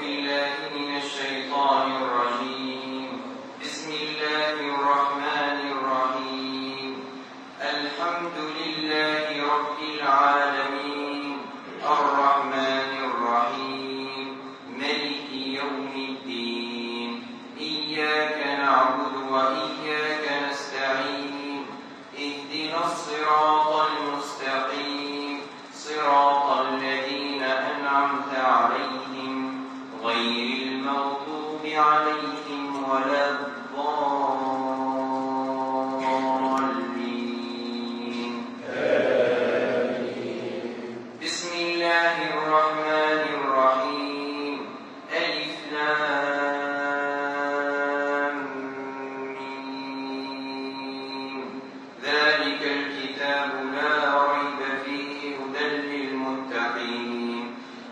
بالله من الشيطان الرجيم. بسم الله الرحمن الرحيم. الحمد لله رب العالمين الرحمن الرحيم ملك يوم الدين. إياك نعبد وإياك نستعين. اهدنا الصراط المستقيم صراط الذين أنعمت عليهم غير المغضوب عليهم ولا الضالين. بسم الله الرحمن الرحيم. ألف لام ميم. ذلك الكتاب لا ريب فيه هدى للمتقين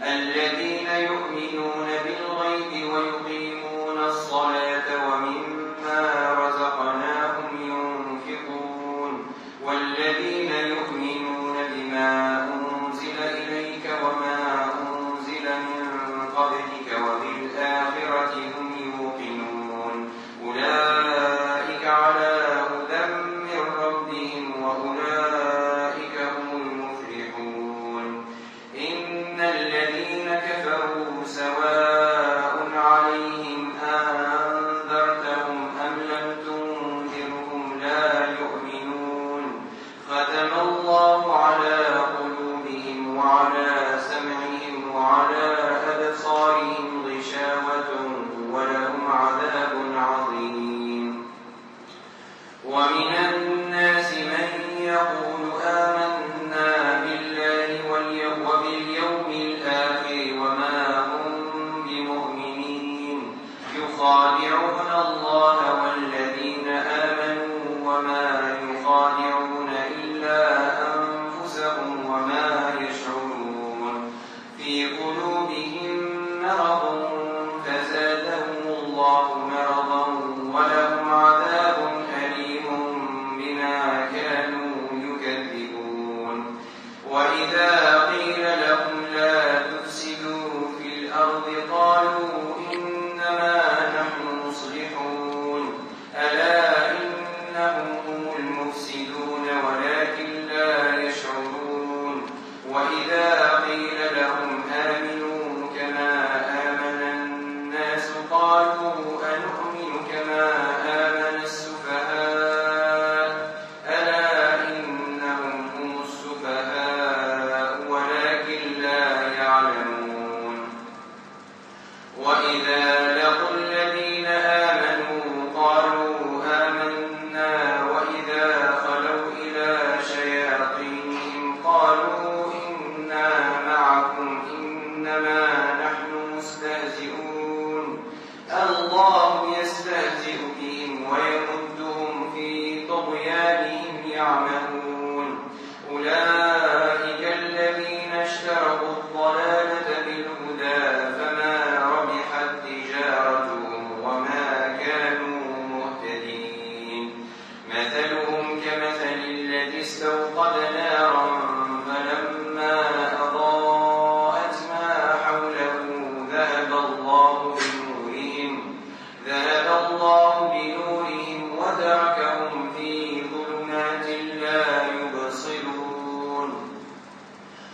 الذين يؤمنون بالغيب ويقيمون الصلاة ومما رزقناهم ينفقون والذين يؤمنون بما أنزل إليك وما أنزل من قبلك وبالآخرة هم يوقنون أولئك على هدى من ربهم وأولئك هم المفلحون. إن الذين كفروا سواء عليهم أنذرتهم أم لم تنذرهم لا يؤمنون. ختم الله على قلوبهم وعلى سمعهم وعلى أبصارهم غشاوة ولهم عذاب عظيم. ومن الناس من يقول آمنا بالله وباليوم الآخر وما هم بمؤمنين يخادعون الله والذين آمنوا وما يخادعون إلا أنفسهم وما يشعرون. في قلوبهم مرض فزادهم الله مرضا ولهم عذاب أليم بما كانوا يكذبون. وإذا قيل لهم لا تفسدوا في الأرض قالوا إنما نحن مصلحون. ألا إنهم هم المفسدون ولكن لا يشعرون. وإذا قيل لهم آمنوا كما آمن الناس قالوا أنؤمن كما آمن السفهاء. ألا إنهم هم السفهاء ولكن لا يعلمون. وإذا لقوا الذين آمنوا قالوا آمنا وإذا خلوا إلى شياطينهم قالوا إنا معكم إنما نحن مستهزئون. الله يستهزئ بهم ويمدهم في طغيانهم يعمهون. أولئك الذين اشتروا الضلالة بالهدى فما ربحت تجارتهم وما كانوا مهتدين. مثلهم كمثل الذي استوقد نارا فلما أضاءت ما حوله ذهب الله بنورهم وتركهم في ظلمات لا يبصرون.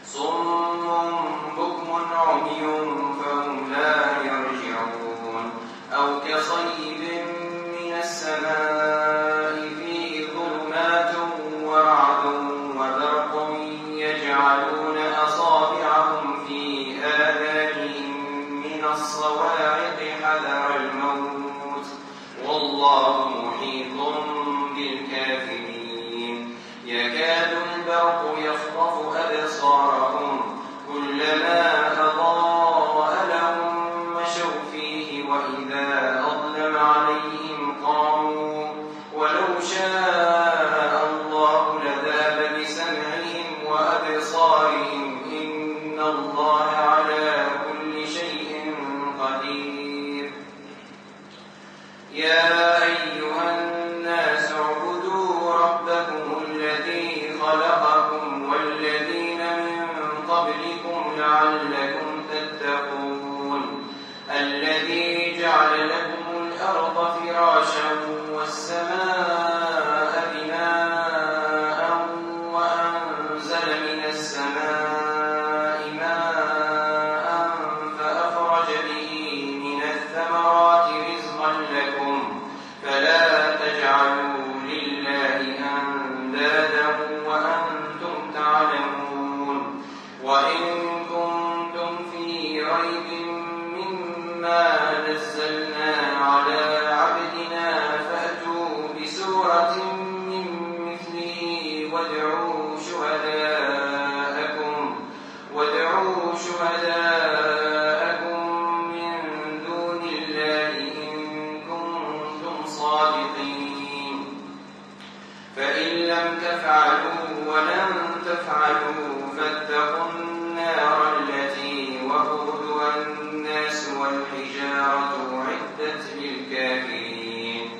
صم بكم عمي فهم لا يرجعون. أو كصيب من السماء فيه ظلمات ورعد وبرق يجعلون أصابعهم في آذانهم من الصواعق حذر الموت والله محيط بالكافرين. يكاد البرق يخطف أبصارهم كلما أضاء لهم مشوا فيه وإذا أظلم عليهم قاموا ولو شاء الله لذهب بسمعهم وأبصارهم إن الله على كل شيء قدير. يا أيها الناس اعبدوا ربكم الذي خلقكم والذين من قبلكم لعلكم تتقون. تفعلوا فاتقوا النار التي وقودها الناس والحجارة أعدت للكافرين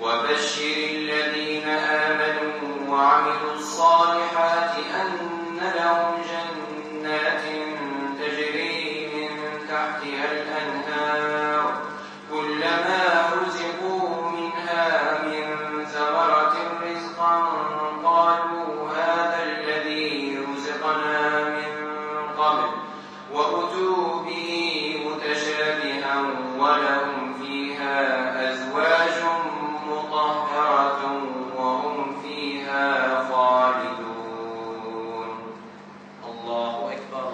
وبشر الذين آمنوا وعملوا الصالحات أن لهم جنات تجري من تحتها الأنهار كلما رزقوا منها من ثمرة رزقا قالوا هذا الذي رزقنا من قبل وأتوا به متشابها ولهم فيها أزواج مطهرة وهم فيها خالدون. الله أكبر.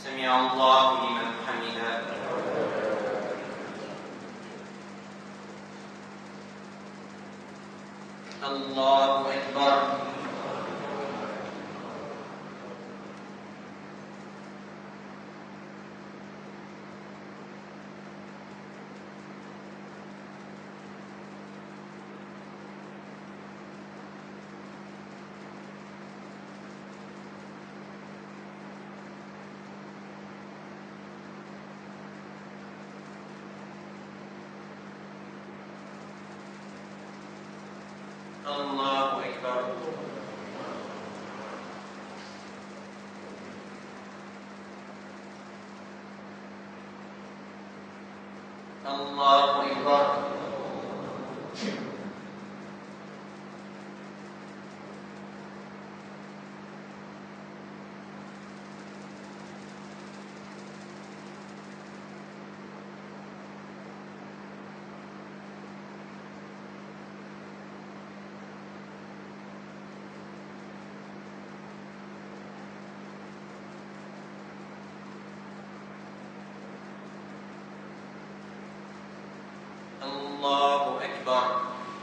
سمع الله لمن حمده. الله أكبر. الله أكبر. الله أكبر.